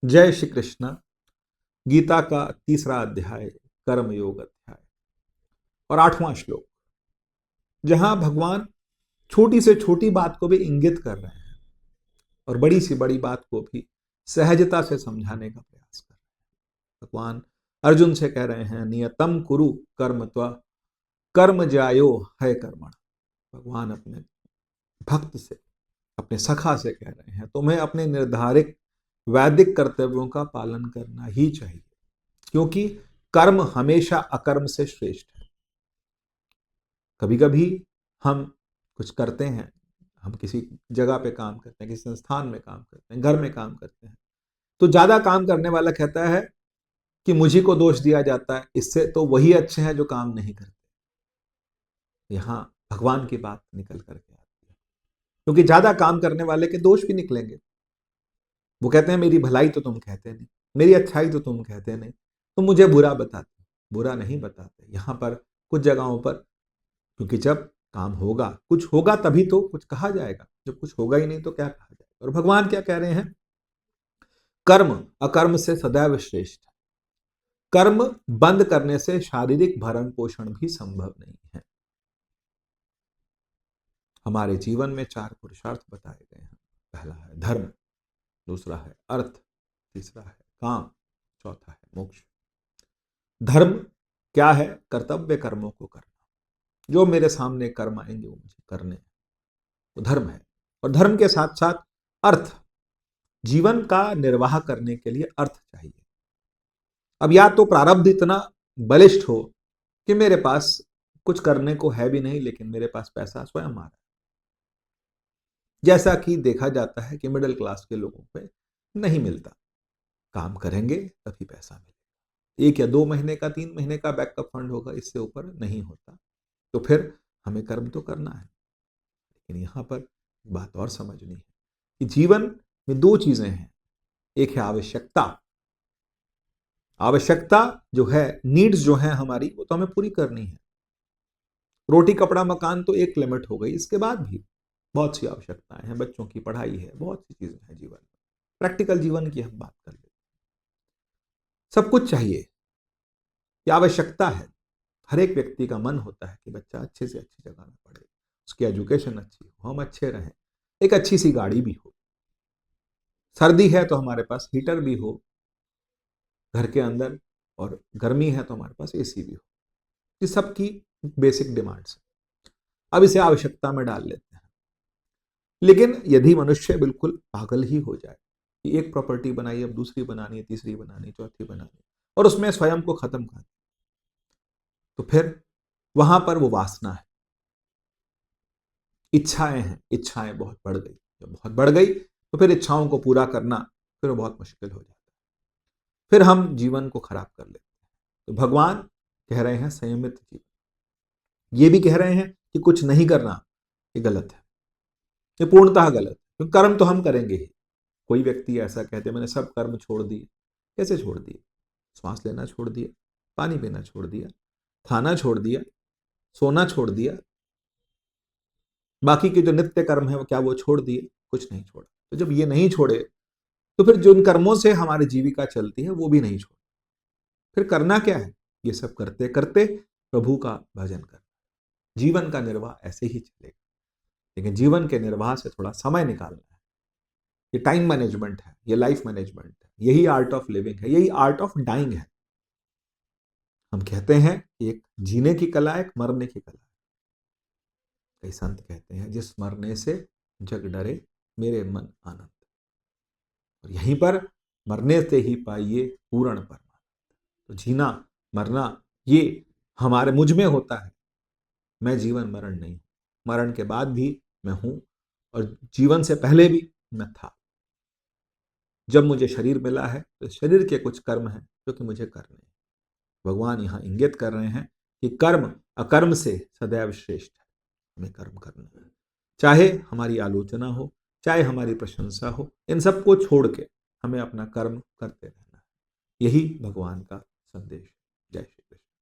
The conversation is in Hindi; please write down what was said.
जय श्री कृष्ण। गीता का तीसरा अध्याय कर्म योग अध्याय और 8वां श्लोक, जहां भगवान छोटी से छोटी बात को भी इंगित कर रहे हैं और बड़ी सी बड़ी बात को भी सहजता से समझाने का प्रयास कर रहे हैं। भगवान अर्जुन से कह रहे हैं, नियतम कुरु कर्म त्वा कर्म जायो है कर्मण। भगवान अपने भक्त से, अपने सखा से कह रहे हैं, तुम्हें अपने निर्धारित वैदिक कर्तव्यों का पालन करना ही चाहिए, क्योंकि कर्म हमेशा अकर्म से श्रेष्ठ है। कभी कभी हम कुछ करते हैं, हम किसी जगह पे काम करते हैं, किसी संस्थान में काम करते हैं, घर में काम करते हैं, तो ज्यादा काम करने वाला कहता है कि मुझी को दोष दिया जाता है, इससे तो वही अच्छे हैं जो काम नहीं करते। यहां भगवान की बात निकल करके आती है, क्योंकि ज्यादा काम करने वाले के दोष भी निकलेंगे। वो कहते हैं मेरी भलाई तो तुम कहते नहीं, मेरी अच्छाई तो तुम कहते नहीं, तुम मुझे बुरा बताते, बुरा नहीं बताते। यहां पर कुछ जगहों पर, क्योंकि जब काम होगा, कुछ होगा तभी तो कुछ कहा जाएगा, जब कुछ होगा ही नहीं तो क्या कहा जाएगा। और भगवान क्या कह रहे हैं, कर्म अकर्म से सदैव श्रेष्ठ है। कर्म बंद करने से शारीरिक भरण पोषण भी संभव नहीं है। हमारे जीवन में 4 पुरुषार्थ बताए गए हैं। पहला है धर्म, दूसरा है अर्थ, तीसरा है काम, चौथा है मोक्ष। धर्म क्या है? कर्तव्य कर्मों को करना, जो मेरे सामने कर्म आएंगे वो मुझे करने, वो धर्म है। और धर्म के साथ साथ अर्थ, जीवन का निर्वाह करने के लिए अर्थ चाहिए। अब या तो प्रारब्ध इतना बलिष्ठ हो कि मेरे पास कुछ करने को है भी नहीं, लेकिन मेरे पास पैसा स्वयं आ रहा है, जैसा कि देखा जाता है कि मिडिल क्लास के लोगों पे नहीं मिलता। काम करेंगे तभी पैसा मिलेगा, 1 या 2 महीने का, 3 महीने का बैकअप फंड होगा, इससे ऊपर नहीं होता। तो फिर हमें कर्म तो करना है। लेकिन यहां पर बात और समझनी है कि जीवन में 2 चीजें हैं। एक है आवश्यकता, आवश्यकता जो है, नीड्स जो है हमारी, वो तो हमें पूरी करनी है। रोटी कपड़ा मकान तो एक लिमिट हो गई, इसके बाद भी बहुत सी आवश्यकताएं हैं, बच्चों की पढ़ाई है, बहुत सी चीजें हैं जीवन में। प्रैक्टिकल जीवन की हम बात कर लेते हैं। सब कुछ चाहिए, ये आवश्यकता है। हर एक व्यक्ति का मन होता है कि बच्चा अच्छे से अच्छी जगह में पढ़े, उसकी एजुकेशन अच्छी हो, हम अच्छे रहें, एक अच्छी सी गाड़ी भी हो, सर्दी है तो हमारे पास हीटर भी हो घर के अंदर, और गर्मी है तो हमारे पास एसी भी हो। ये सबकी बेसिक डिमांड्स है। अब इसे आवश्यकता में डाल लेते हैं। लेकिन यदि मनुष्य बिल्कुल पागल ही हो जाए कि एक प्रॉपर्टी बनाई, अब दूसरी बनानी है, तीसरी बनानी है, चौथी बनानी है, और उसमें स्वयं को खत्म कर, तो फिर वहां पर वो वासना है, इच्छाएं हैं, इच्छाएं बहुत बढ़ गई। जब बहुत बढ़ गई तो फिर इच्छाओं को पूरा करना फिर बहुत मुश्किल हो जाता है, फिर हम जीवन को खराब कर लेते हैं। तो भगवान कह रहे हैं संयमित जीवन। ये भी कह रहे हैं कि कुछ नहीं करना, ये गलत है, ये पूर्णतः गलत है, क्योंकि कर्म तो हम करेंगे ही। कोई व्यक्ति ऐसा कहते मैंने सब कर्म छोड़ दिए, कैसे छोड़ दिए? श्वास लेना छोड़ दिया, पानी पीना छोड़ दिया, खाना छोड़ दिया, सोना छोड़ दिया, बाकी के जो नित्य कर्म है वो क्या वो छोड़ दिए? कुछ नहीं छोड़ा। तो जब ये नहीं छोड़े तो फिर जिन कर्मों से हमारी जीविका चलती है वो भी नहीं छोड़े। फिर करना क्या है? ये सब करते करते प्रभु का भजन कर, जीवन का निर्वाह ऐसे ही चलेगा। लेकिन जीवन के निर्वाह से थोड़ा समय निकालना है। ये टाइम मैनेजमेंट है, ये लाइफ मैनेजमेंट है, यही आर्ट ऑफ लिविंग है, यही आर्ट ऑफ डाइंग है। हम कहते हैं एक जीने की कला है, एक मरने की कला है। कई संत कहते हैं जिस मरने से जग डरे मेरे मन आनंद। और यहीं पर मरने से ही पाइए पूर्ण परमानंद। तो जीना मरना ये हमारे मुझ में होता है। मैं जीवन मरण नहीं हूं, मरण के बाद भी मैं हूं, और जीवन से पहले भी मैं था। जब मुझे शरीर मिला है तो शरीर के कुछ कर्म हैं जो कि मुझे करने हैं। भगवान यहां इंगित कर रहे हैं कि कर्म अकर्म से सदैव श्रेष्ठ है। हमें कर्म करना है, चाहे हमारी आलोचना हो, चाहे हमारी प्रशंसा हो, इन सबको छोड़ के हमें अपना कर्म करते रहना है। यही भगवान का संदेश। जय श्री